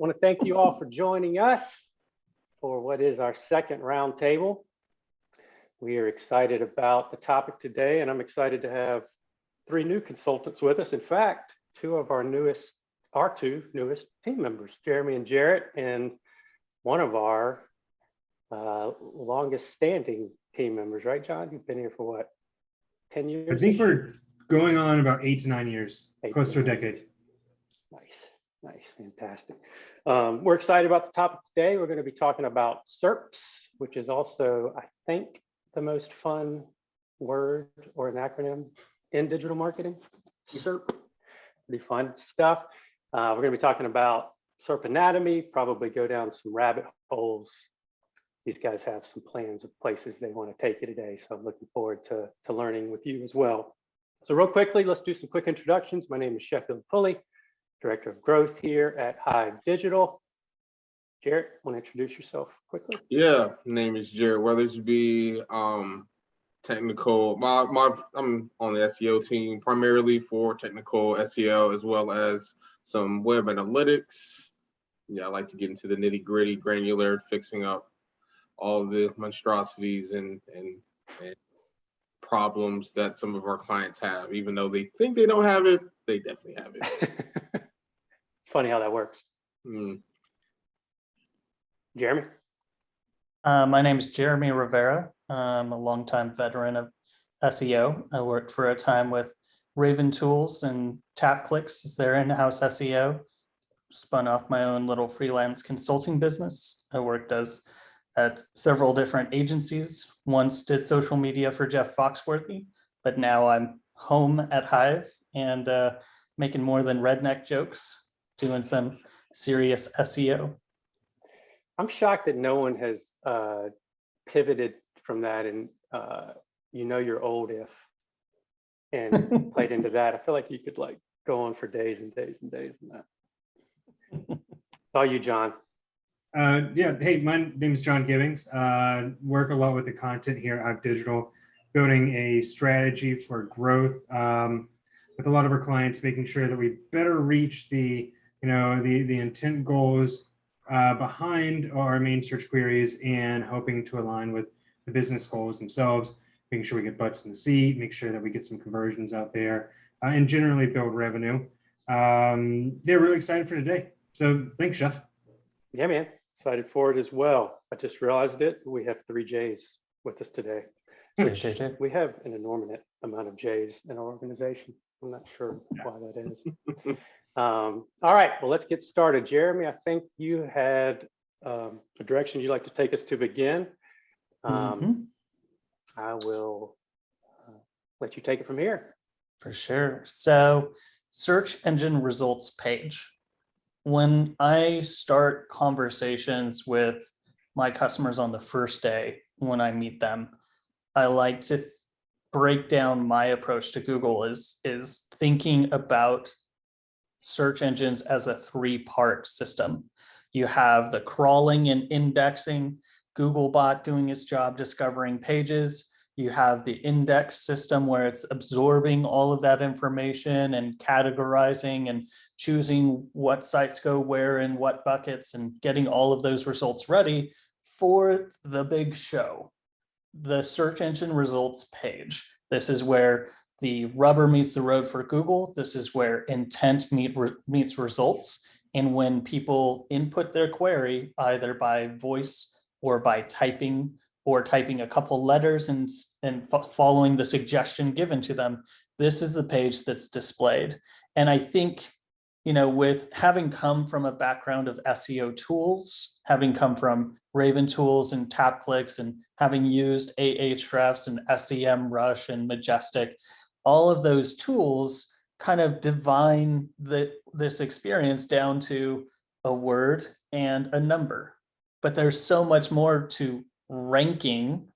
want to thank you all for joining us for what is our second roundtable. We are excited about the topic today, and I'm excited to have three new consultants with us. In fact, our two newest team members, Jeremy and Jarrett, and one of our longest standing team members, right, John? You've been here for what, 10 years? I think we're going on about 8 to 9 years, close to a decade. Nice, fantastic. We're excited about the topic today. We're going to be talking about serps, which is also, I think, the most fun word or an acronym in digital marketing. SERP, pretty fun stuff. We're going to be talking about SERP anatomy, probably go down some rabbit holes. These guys have some plans of places they want to take you today, so I'm looking forward to learning with you as well. So real quickly, let's do some quick introductions. My name is Sheffield Pulley, Director of Growth here at Hive Digital. Jarrett, want to introduce yourself quickly? Yeah, name is Jarrett Weathersby. Technical. I'm on the SEO team primarily for technical SEO as well as some web analytics. Yeah, I like to get into the nitty gritty, granular, fixing up all the monstrosities and problems that some of our clients have. Even though they think they don't have it, they definitely have it. It's funny how that works. Jeremy? My name is Jeremy Rivera. I'm a longtime veteran of SEO. I worked for a time with Raven Tools and TapClicks as their in-house SEO. Spun off my own little freelance consulting business. I worked at several different agencies. Once did social media for Jeff Foxworthy, but now I'm home at Hive and making more than redneck jokes, doing some serious SEO. I'm shocked that no one has pivoted from that and your old if and played into that. I feel like you could like go on for days and days and days on that. All you, John. Yeah, hey, my name is John Gibbings. Work a lot with the content here at Hive Digital, building a strategy for growth with a lot of our clients, making sure that we better reach the intent goals behind our main search queries and hoping to align with the business goals themselves, making sure we get butts in the seat, make sure that we get some conversions out there, and generally build revenue. They're really excited for today. So thanks, Jeff. Yeah, man. Excited for it as well. I just realized it. We have 3 J's with us today. Which we have an enormous amount of J's in our organization. I'm not sure why that is. All right, well, let's get started. Jeremy, I think you had a direction you'd like to take us to begin. I will let you take it from here. For sure. So search engine results page. When I start conversations with my customers on the first day, when I meet them, I like to break down my approach to Google is thinking about search engines as a 3-part system. You have the crawling and indexing, Googlebot doing its job discovering pages. You have the index system where it's absorbing all of that information and categorizing and choosing what sites go where in what buckets and getting all of those results ready for the big show, the search engine results page. This is where the rubber meets the road for Google. This is where intent meets results. And when people input their query, either by voice or by typing a couple letters and following the suggestion given to them, this is the page that's displayed. And I think, with having come from a background of SEO tools, having come from Raven Tools and TapClicks and having used Ahrefs and SEMrush and Majestic, all of those tools kind of divine this experience down to a word and a number. But there's so much more to ranking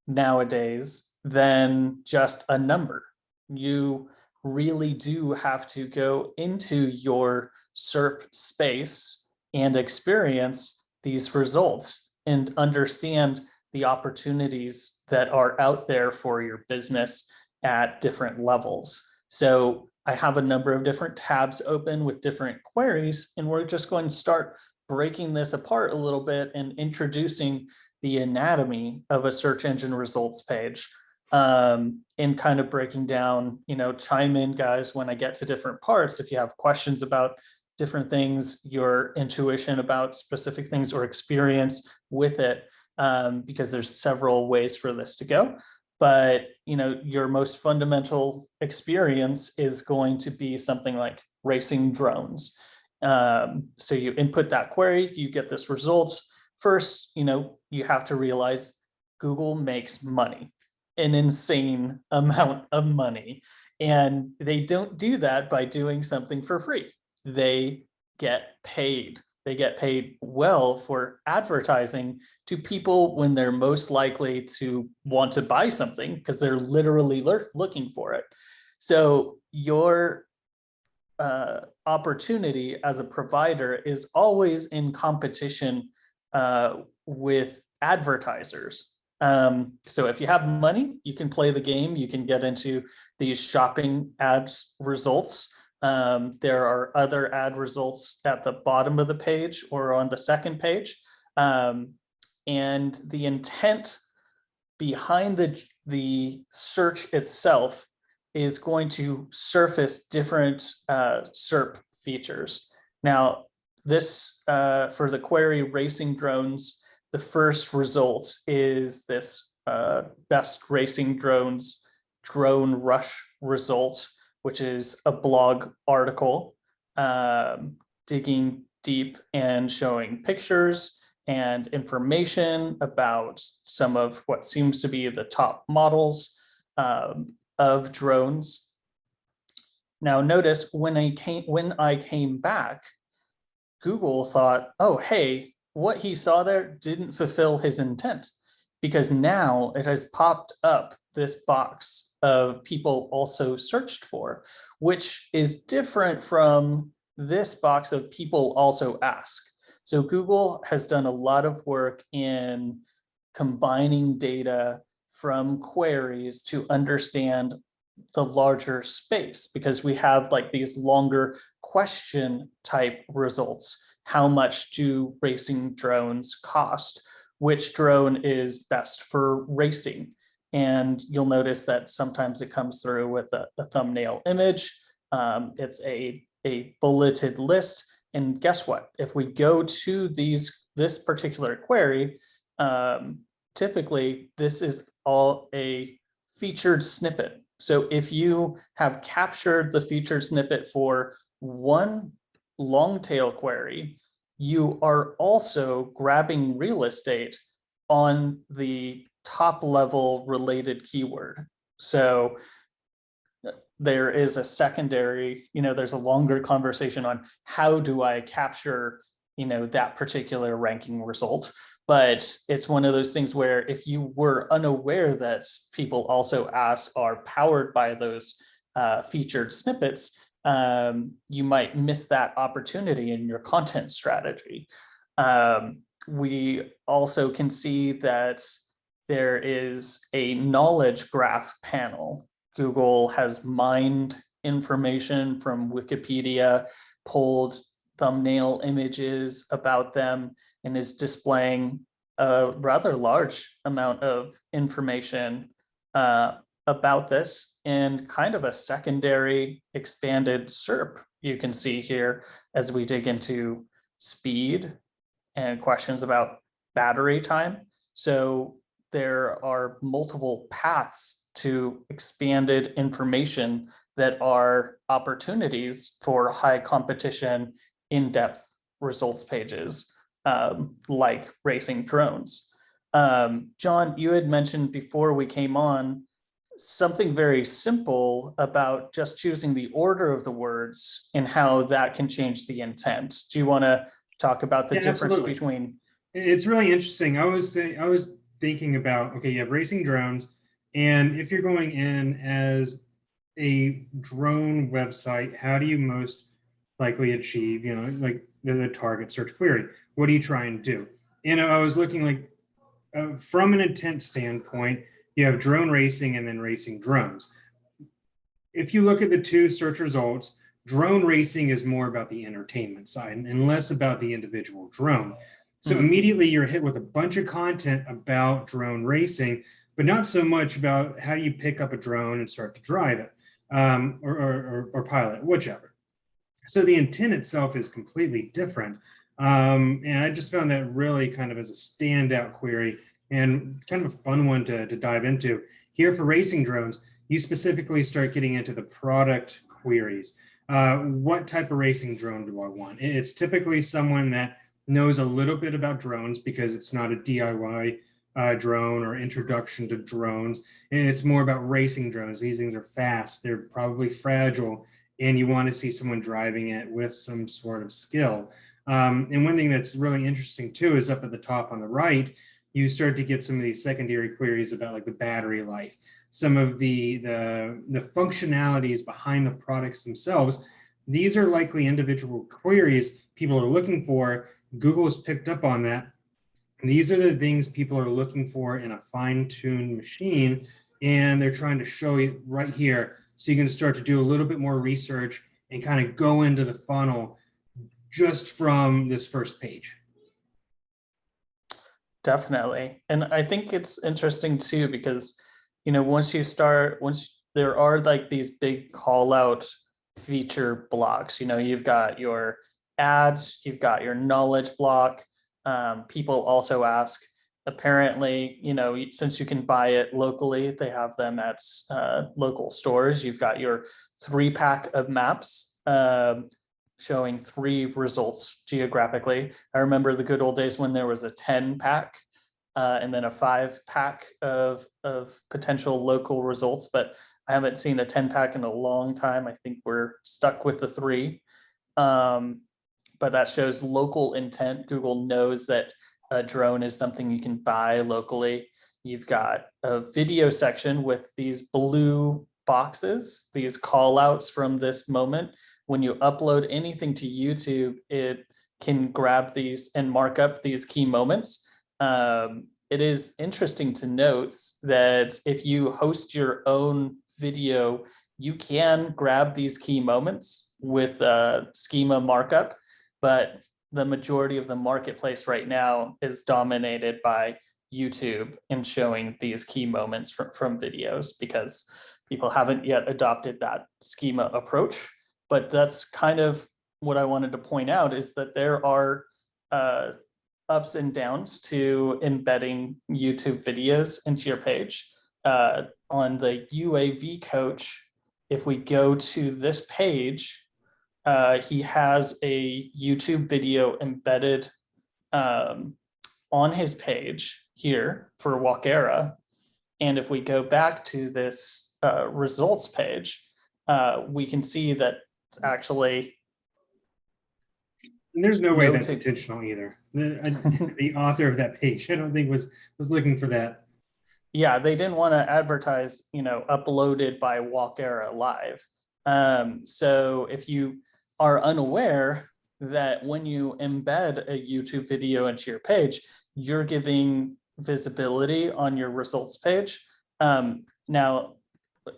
nowadays than just a number. You really do have to go into your SERP space and experience these results and understand the opportunities that are out there for your business at different levels. So I have a number of different tabs open with different queries, and we're just going to start breaking this apart a little bit and introducing the anatomy of a search engine results page, and kind of breaking down, chime in, guys, when I get to different parts. If you have questions about different things, your intuition about specific things or experience with it, because there's several ways for this to go. But, your most fundamental experience is going to be something like racing drones. So you input that query, you get this results. First, you have to realize Google makes money, an insane amount of money. And they don't do that by doing something for free. They get paid. They get paid well for advertising to people when they're most likely to want to buy something, because they're literally looking for it. So your opportunity as a provider is always in competition with advertisers. So if you have money, you can play the game, you can get into these shopping ads results. There are other ad results at the bottom of the page or on the second page. And the intent behind the search itself is going to surface different SERP features. Now, this for the query racing drones, the first result is this best racing drones drone rush result, which is a blog article digging deep and showing pictures and information about some of what seems to be the top models of drones. Now notice when I came back, Google thought, oh, hey, what he saw there didn't fulfill his intent, because now it has popped up this box of people also searched for, which is different from this box of people also ask. So Google has done a lot of work in combining data from queries to understand the larger space, because we have like these longer question type results. How much do racing drones cost? Which drone is best for racing? And you'll notice that sometimes it comes through with a thumbnail image. It's a bulleted list. And guess what? If we go to this particular query, typically this is all a featured snippet. So if you have captured the featured snippet for one long tail query, you are also grabbing real estate on the top level related keyword. So there is a secondary, there's a longer conversation on how do I capture, that particular ranking result. But it's one of those things where if you were unaware that people also ask are powered by those featured snippets, you might miss that opportunity in your content strategy. We also can see that there is a knowledge graph panel. Google has mined information from Wikipedia, pulled thumbnail images about them, and is displaying a rather large amount of information about this in kind of a secondary expanded SERP you can see here as we dig into speed and questions about battery time. So there are multiple paths to expanded information that are opportunities for high competition, in-depth results pages, like racing drones. John, you had mentioned before we came on something very simple about just choosing the order of the words and how that can change the intent. Do you want to talk about the difference absolutely. between? It's really interesting. I was thinking about, okay, you have racing drones, and if you're going in as a drone website, how do you most likely achieve, like the target search query? What do you try and do? And I was looking like from an intent standpoint, you have drone racing and then racing drones. If you look at the two search results, Drone racing is more about the entertainment side and less about the individual drone. So Mhm. immediately you're hit with a bunch of content about drone racing, but not so much about how you pick up a drone and start to drive it, or pilot, whichever. So the intent itself is completely different. And I just found that really kind of as a standout query and kind of a fun one to dive into. Here for racing drones, you specifically start getting into the product queries. What type of racing drone do I want? It's typically someone that knows a little bit about drones because it's not a DIY drone or introduction to drones. It's more about racing drones. These things are fast, they're probably fragile, and you want to see someone driving it with some sort of skill. And one thing that's really interesting too is up at the top on the right, you start to get some of these secondary queries about like the battery life, some of the functionalities behind the products themselves. These are likely individual queries people are looking for. Google has picked up on that. These are the things people are looking for in a fine-tuned machine, and they're trying to show you right here. So you're going to start to do a little bit more research and kind of go into the funnel just from this first page. Definitely. And I think it's interesting too, because, once there are like these big call out feature blocks, you've got your ads, you've got your knowledge block. People also ask, apparently, since you can buy it locally, they have them at local stores. You've got your 3-pack of maps, showing 3 results geographically. I remember the good old days when there was a 10-pack and then a 5-pack of potential local results, but I haven't seen a 10-pack in a long time. I think we're stuck with the 3. But that shows local intent. Google knows that a drone is something you can buy locally. You've got a video section with these blue boxes, these call outs from this moment. When you upload anything to YouTube, it can grab these and mark up these key moments. It is interesting to note that if you host your own video, you can grab these key moments with a schema markup, but the majority of the marketplace right now is dominated by YouTube and showing these key moments from videos because people haven't yet adopted that schema approach. But that's kind of what I wanted to point out, is that there are ups and downs to embedding YouTube videos into your page. On the UAV coach, if we go to this page, he has a YouTube video embedded on his page here for Walkera. And if we go back to this results page, we can see that it's actually... And there's no way that's intentional either. The author of that page, I don't think was looking for that. Yeah, they didn't want to advertise, uploaded by Walkera Live. So if you are unaware that when you embed a YouTube video into your page, you're giving visibility on your results page. Now,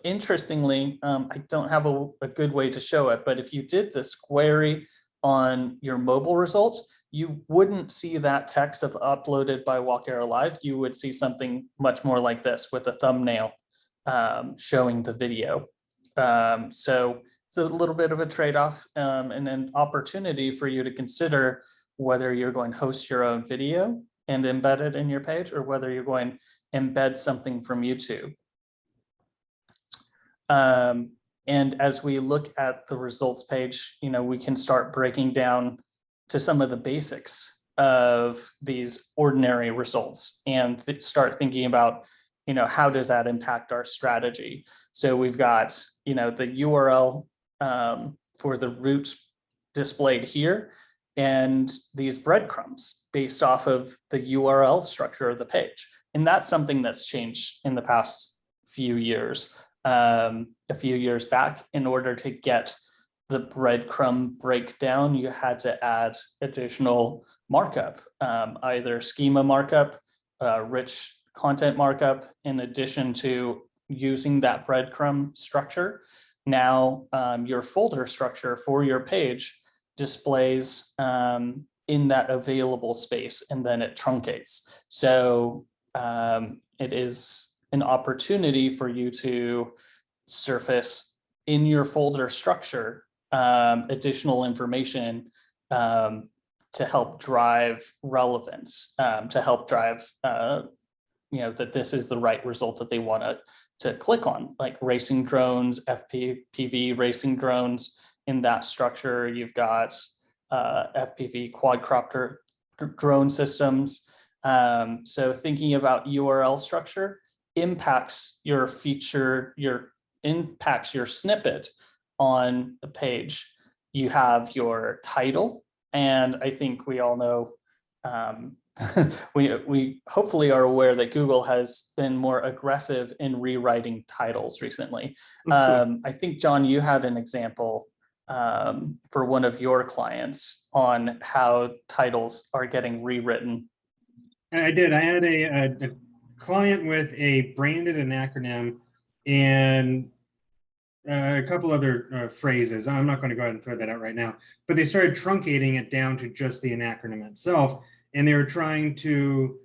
interestingly, I don't have a good way to show it, but if you did this query on your mobile results, you wouldn't see that text of uploaded by Walkera Live. You would see something much more like this with a thumbnail showing the video. So it's a little bit of a trade-off and an opportunity for you to consider whether you're going to host your own video and embed it in your page, or whether you're going to embed something from YouTube. And as we look at the results page, we can start breaking down to some of the basics of these ordinary results and start thinking about, how does that impact our strategy? So we've got, the URL for the route displayed here, and these breadcrumbs based off of the URL structure of the page. And that's something that's changed in the past few years. A few years back, in order to get the breadcrumb breakdown, you had to add additional markup, either schema markup, rich content markup, in addition to using that breadcrumb structure. now your folder structure for your page displays in that available space, and then it truncates. So it is an opportunity for you to surface in your folder structure additional information to help drive relevance, to help drive that this is the right result that they want to click on, like racing drones, FPV racing drones. In that structure, you've got FPV quadcopter drone systems. So thinking about URL structure impacts your feature, impacts your snippet on the page. You have your title, and I think we all know, we hopefully are aware that Google has been more aggressive in rewriting titles recently. I think, John, you had an example for one of your clients on how titles are getting rewritten. I did. I had a client with a branded an acronym and a couple other phrases. I'm not going to go ahead and throw that out right now, but they started truncating it down to just the acronym itself. And they were trying to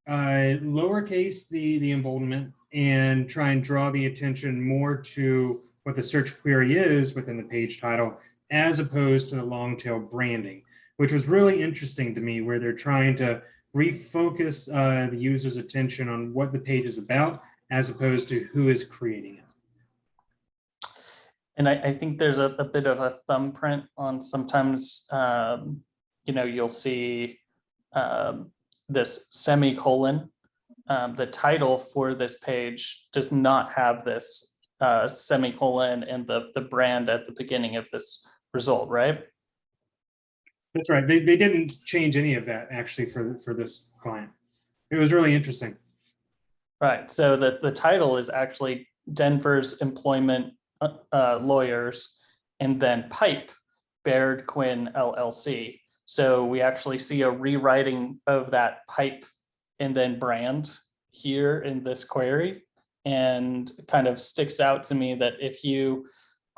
lowercase the emboldenment and try and draw the attention more to what the search query is within the page title, as opposed to the long tail branding, which was really interesting to me, where they're trying to refocus the user's attention on what the page is about, as opposed to who is creating it. And I think there's a bit of a thumbprint on sometimes, you'll see this semicolon. The title for this page does not have this semicolon and the brand at the beginning of this result, right? That's right. They didn't change any of that actually for this client. It was really interesting. Right. So the title is actually Denver's Employment Lawyers, and then Pipe, Baird Quinn LLC. So we actually see a rewriting of that pipe and then brand here in this query, and kind of sticks out to me that if you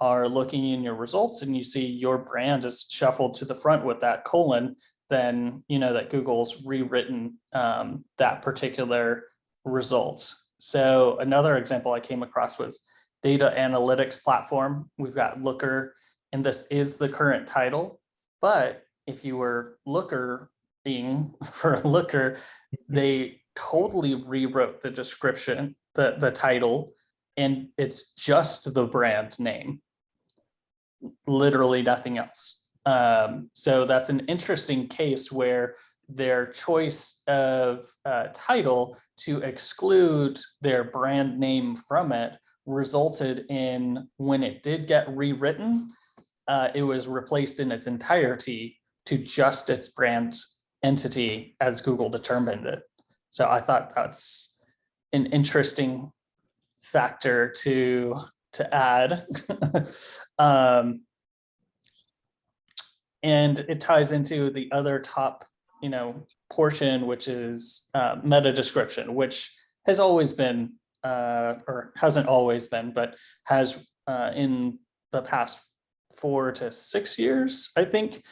are looking in your results and you see your brand is shuffled to the front with that colon, then you know that Google's rewritten that particular result. So another example I came across was data analytics platform. We've got Looker, and this is the current title, but if you were looking for Looker, they totally rewrote the description, the title, and it's just the brand name, literally nothing else. So that's an interesting case where their choice of title to exclude their brand name from it resulted in, when it did get rewritten, it was replaced in its entirety to just its brand entity as Google determined it. So I thought that's an interesting factor to add. And it ties into the other top, portion, which is meta description, which has always been, or hasn't always been, but has in the past 4 to 6 years, I think,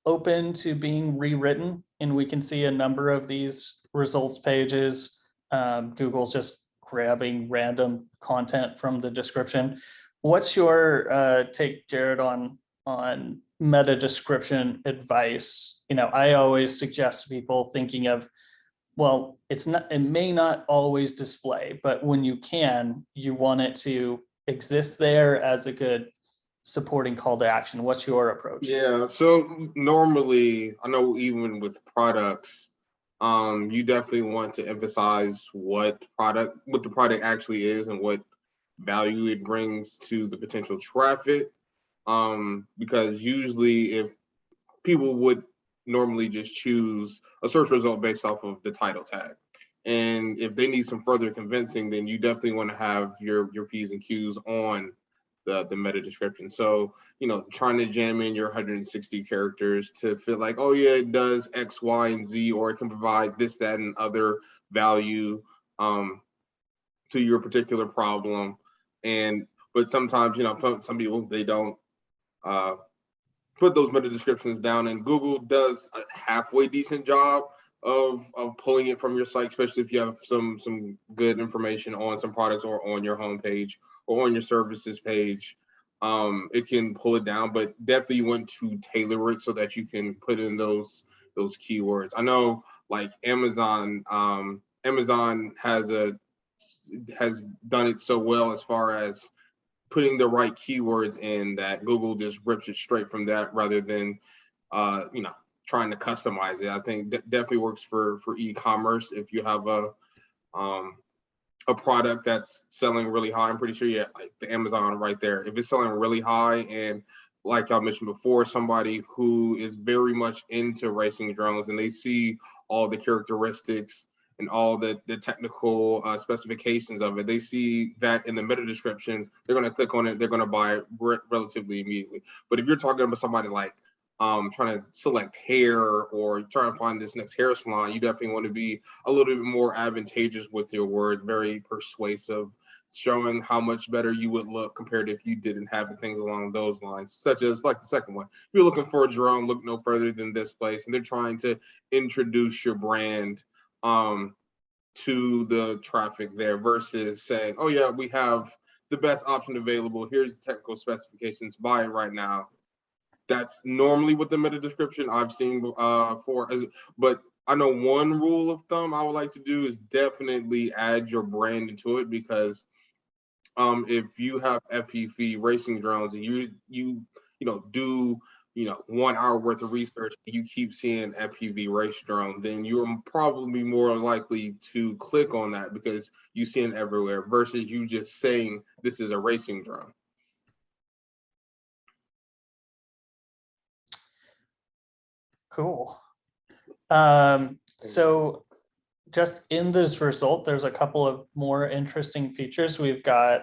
open to being rewritten. And we can see a number of these results pages. Google's just grabbing random content from the description. What's your take, Jared, on meta description advice? I always suggest people thinking of, well, it may not always display, but when you can, you want it to exist there as a good supporting call to action. What's your approach? Yeah, so normally, I know even with products, you definitely want to emphasize what the product actually is and what value it brings to the potential traffic. Because usually if people would normally just choose a search result based off of the title tag. And if they need some further convincing, then you definitely want to have your P's and Q's on the meta description. So, trying to jam in your 160 characters to feel like, oh yeah, it does X, Y, and Z, or it can provide this, that, and other value to your particular problem. But but sometimes, some people, they don't put those meta descriptions down, and Google does a halfway decent job of pulling it from your site, especially if you have some good information on some products or on your homepage or on your services page. It can pull it down, but definitely you want to tailor it so that you can put in those keywords. I know, like Amazon has done it so well as far as putting the right keywords in that Google just rips it straight from that rather than trying to customize it. I think that definitely works for e-commerce. If you have a product that's selling really high, I'm pretty sure like the Amazon right there. If it's selling really high, and like I mentioned before, somebody who is very much into racing drones and they see all the characteristics and all the technical specifications of it, they see that in the meta description, they're going to click on it, they're going to buy it relatively immediately. But if you're talking about somebody like trying to select hair or trying to find this next hair salon, you definitely want to be a little bit more advantageous with your word, very persuasive, showing how much better you would look compared to if you didn't have it, things along those lines, such as like the second one. If you're looking for a drone, look no further than this place, and they're trying to introduce your brand to the traffic there versus saying, oh yeah, we have the best option available, here's the technical specifications, buy it right now. That's normally what the meta description I've seen but I know one rule of thumb I would like to do is definitely add your brand into it, because if you have FPV racing drones and you do 1 hour worth of research, and you keep seeing FPV race drone, then you're probably more likely to click on that because you see it everywhere versus you just saying this is a racing drone. Cool. So just in this result, there's a couple of more interesting features. We've got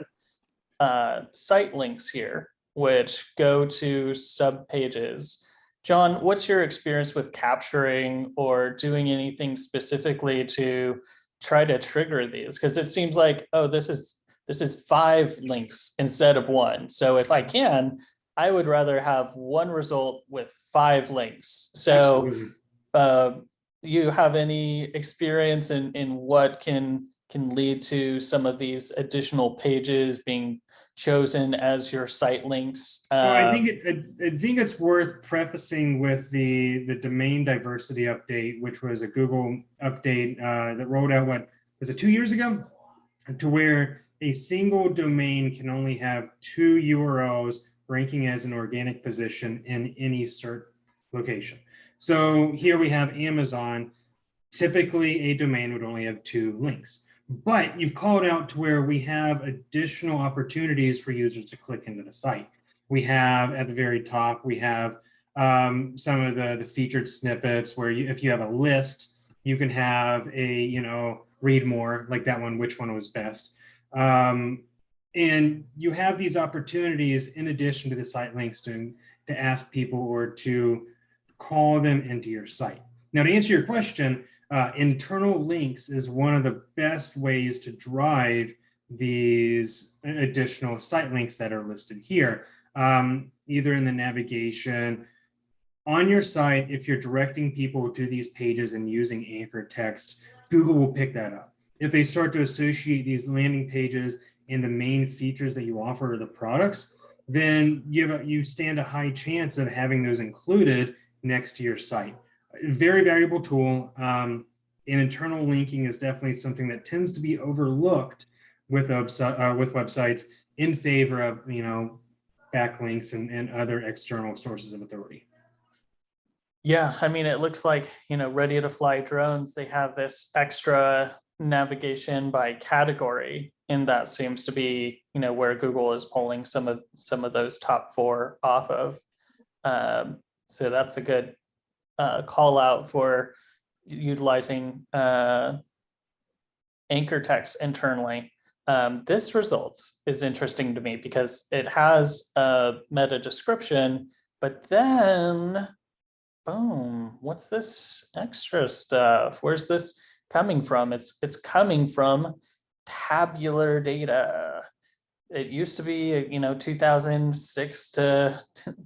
site links here, which go to sub pages. John, what's your experience with capturing or doing anything specifically to try to trigger these? Because it seems like, oh, this is 5 links instead of 1. So if I can, I would rather have one result with 5 links. So you have any experience in what can lead to some of these additional pages being chosen as your site links? I think it's worth prefacing with the domain diversity update, which was a Google update that rolled out, what was it, 2 years ago, to where a single domain can only have 2 URLs ranking as an organic position in any SERP location. So here we have Amazon. Typically, a domain would only have 2 links. But you've called out to where we have additional opportunities for users to click into the site. We have at the very top, we have some of the featured snippets where if you have a list, you can have a, read more, like that one, which one was best. And you have these opportunities in addition to the site links to ask people or to call them into your site. Now, to answer your question, internal links is one of the best ways to drive these additional site links that are listed here, either in the navigation on your site. If you're directing people to these pages and using anchor text, Google will pick that up. If they start to associate these landing pages and the main features that you offer or the products, then you stand a high chance of having those included next to your site. Very valuable tool. And internal linking is definitely something that tends to be overlooked with websites in favor of backlinks and other external sources of authority. Yeah, I mean, it looks like, Ready to Fly drones, they have this extra navigation by category, and that seems to be, where Google is pulling some of those top 4 off of. So that's a good call out for utilizing anchor text internally. This result is interesting to me because it has a meta description, but then boom, what's this extra stuff? Where's this coming from? It's coming from tabular data. it used to be, 2006 to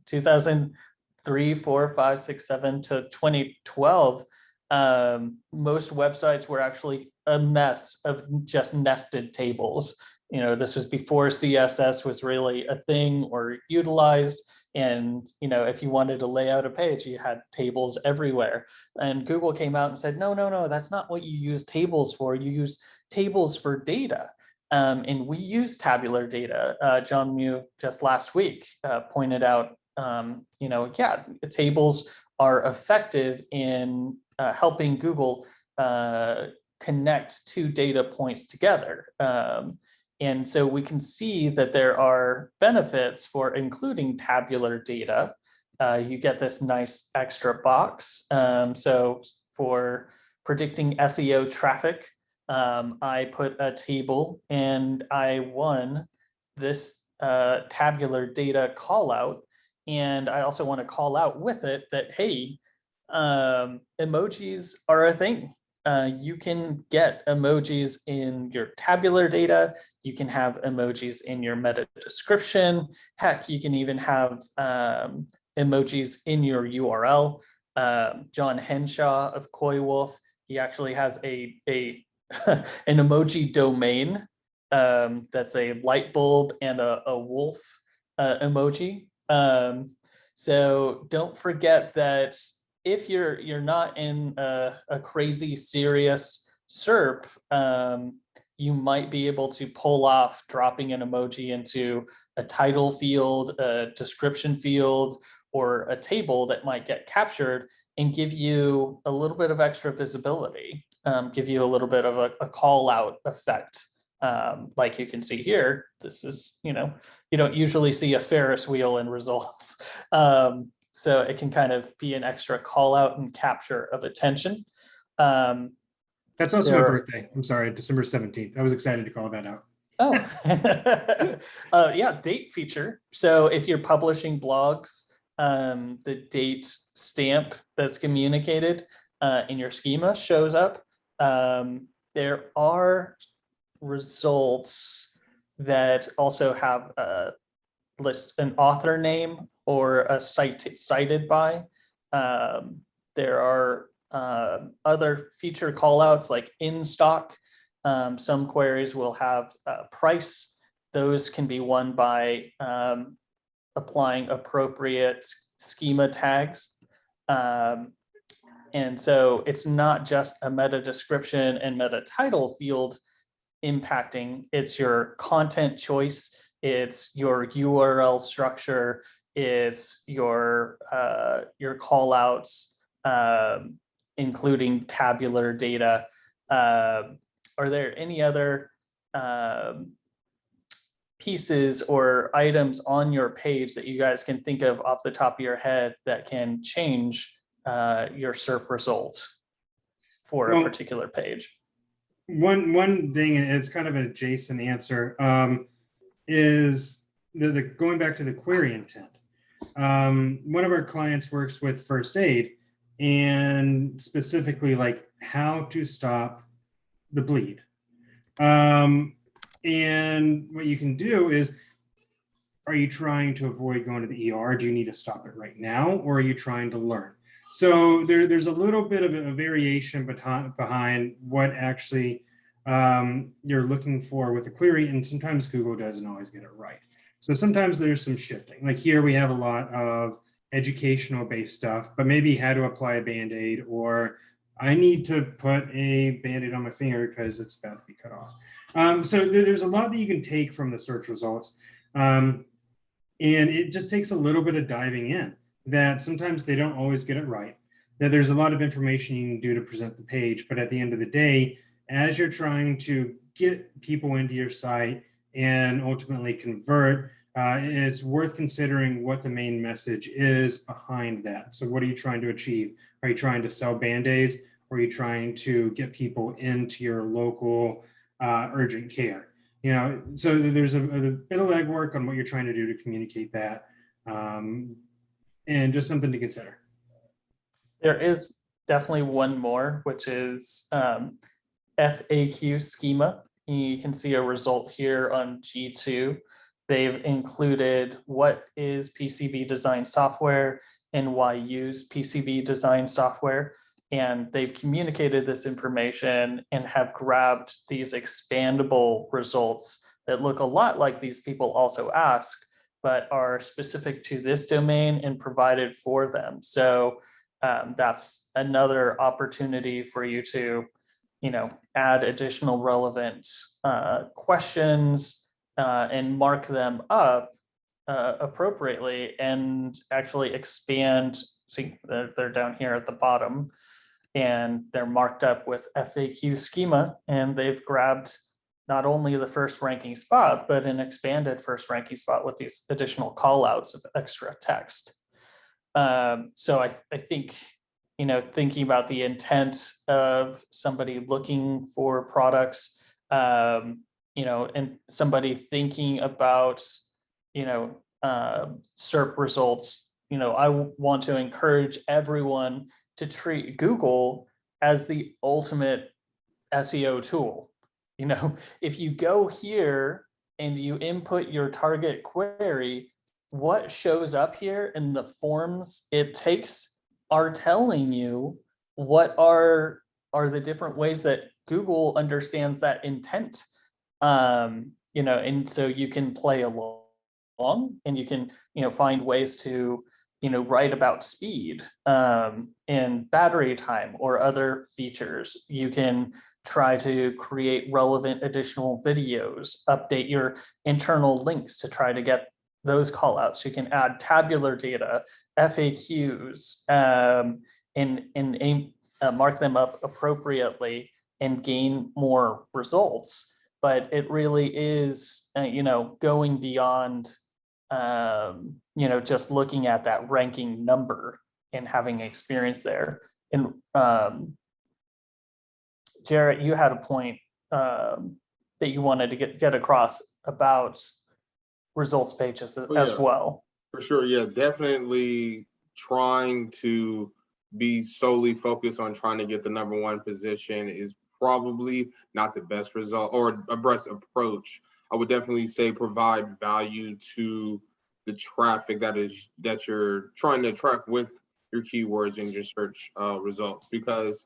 2003, 4, 5, 6, 7 to 2012. Most websites were actually a mess of just nested tables. This was before CSS was really a thing or utilized. And, if you wanted to lay out a page, you had tables everywhere. And Google came out and said, no, no, no, that's not what you use tables for. You use tables for data. And we use tabular data. John Mew just last week pointed out, tables are effective in helping Google connect two data points together. And so we can see that there are benefits for including tabular data. You get this nice extra box. So for predicting SEO traffic, I put a table and I won this tabular data call out. And I also want to call out with it that, hey, emojis are a thing. You can get emojis in your tabular data. You can have emojis in your meta description. Heck, you can even have emojis in your URL. John Henshaw of Koi Wolf, he actually has an emoji domain that's a light bulb and a wolf emoji. So don't forget that if you're not in a crazy serious SERP, you might be able to pull off dropping an emoji into a title field, a description field, or a table that might get captured and give you a little bit of extra visibility, give you a little bit of a call out effect. Like you can see here, this is, you don't usually see a Ferris wheel in results. So it can kind of be an extra call out and capture of attention. That's also my birthday. I'm sorry, December 17th. I was excited to call that out. Oh, yeah, date feature. So if you're publishing blogs, the date stamp that's communicated in your schema shows up. There are results that also have list an author name or a site cited by. There are other feature callouts like in stock. Some queries will have price. Those can be won by applying appropriate schema tags. And so it's not just a meta description and meta title field impacting, it's your content choice, it's your URL structure, it's your call outs, including tabular data. Are there any other pieces or items on your page that you guys can think of off the top of your head that can change your SERP results for a particular page? One thing, and it's kind of an adjacent answer, is the going back to the query intent. One of our clients works with first aid, and specifically like how to stop the bleed. And what you can do is, are you trying to avoid going to the ER? Do you need to stop it right now? Or are you trying to learn? So there's a little bit of a variation behind what actually you're looking for with the query. And sometimes Google doesn't always get it right. So sometimes there's some shifting. Like here we have a lot of educational based stuff, but maybe how to apply a Band-Aid, or I need to put a Band-Aid on my finger because it's about to be cut off. So there's a lot that you can take from the search results. And it just takes a little bit of diving in, that sometimes they don't always get it right, that there's a lot of information you can do to present the page. But at the end of the day, as you're trying to get people into your site and ultimately convert, it's worth considering what the main message is behind that. So what are you trying to achieve? Are you trying to sell Band-Aids, or are you trying to get people into your local urgent care? You know, so there's a bit of legwork on what you're trying to do to communicate that, and just something to consider. There is definitely one more, which is FAQ schema. you can see a result here on G2. They've included what is PCB design software and why use PCB design software. And they've communicated this information and have grabbed these expandable results that look a lot like these people also ask, but are specific to this domain and provided for them. So that's another opportunity for you to, add additional relevant questions and mark them up appropriately and actually expand. See, they're down here at the bottom and they're marked up with FAQ schema, and they've grabbed not only the first ranking spot, but an expanded first ranking spot with these additional call outs of extra text. So I think, thinking about the intent of somebody looking for products, and somebody thinking about, SERP results, I want to encourage everyone to treat Google as the ultimate SEO tool. If you go here and you input your target query, what shows up here in the forms it takes are telling you what are the different ways that Google understands that intent. And so you can play along and you can, find ways to, write about speed and battery time or other features. You can try to create relevant additional videos, update your internal links to try to get those call outs. You can add tabular data, FAQs, and mark them up appropriately and gain more results. But it really is, going beyond, just looking at that ranking number and having experience there. And Jarrett, you had a point that you wanted to get across about results pages as well. For sure, yeah, definitely trying to be solely focused on trying to get the #1 position is probably not the best result or a best approach. I would definitely say provide value to the traffic that you're trying to attract with your keywords and your search results, because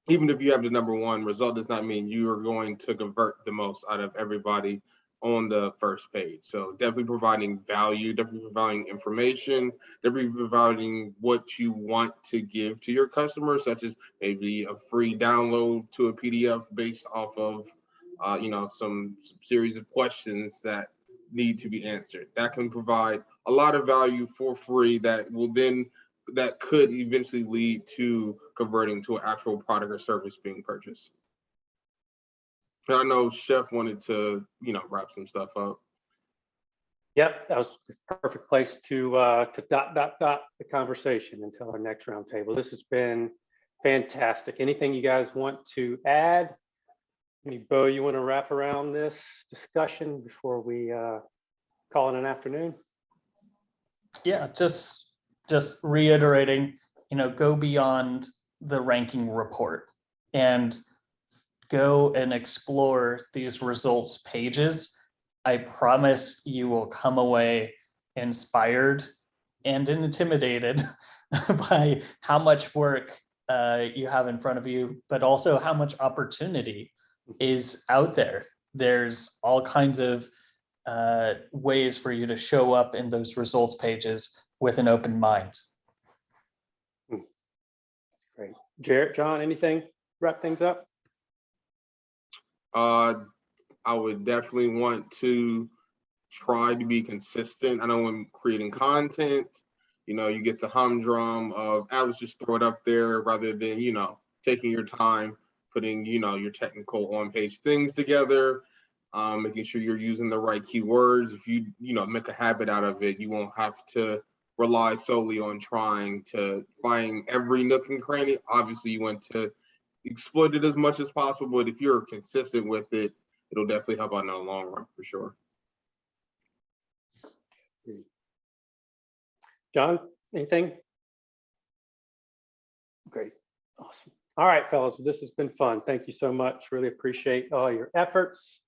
even if you have the #1 result, does not mean you are going to convert the most out of everybody on the first page. So definitely providing value, definitely providing information, definitely providing what you want to give to your customers, such as maybe a free download to a PDF based off of, some series of questions that need to be answered. That can provide a lot of value for free that could eventually lead to converting to an actual product or service being purchased. I know Chef wanted to, wrap some stuff up. Yep, that was the perfect place to dot the conversation until our next roundtable. This has been fantastic. Anything you guys want to add? Bo, you want to wrap around this discussion before we call it an afternoon? Yeah, just reiterating, go beyond the ranking report and go and explore these results pages. I promise you will come away inspired and intimidated by how much work you have in front of you, but also how much opportunity is out there. There's all kinds of ways for you to show up in those results pages with an open mind. Great. Jarrett, John, anything? Wrap things up? I would definitely want to try to be consistent. I know when creating content, you get the humdrum of, let's just throw it up there rather than, taking your time, putting, your technical on-page things together, making sure you're using the right keywords. If you, make a habit out of it, you won't have to rely solely on trying to find every nook and cranny. Obviously, you want to exploit it as much as possible, but if you're consistent with it, it'll definitely help out in the long run for sure. John, anything? Great, awesome. All right, fellas, this has been fun. Thank you so much. Really appreciate all your efforts.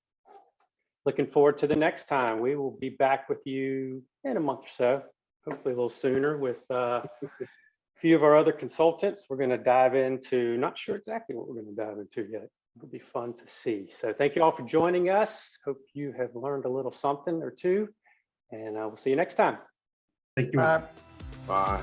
Looking forward to the next time. We will be back with you in a month or so, hopefully a little sooner with a few of our other consultants. We're going to dive into, not sure exactly what we're going to dive into yet. It'll be fun to see. So thank you all for joining us. Hope you have learned a little something or two, and we'll see you next time. Thank you. Uh, Bye.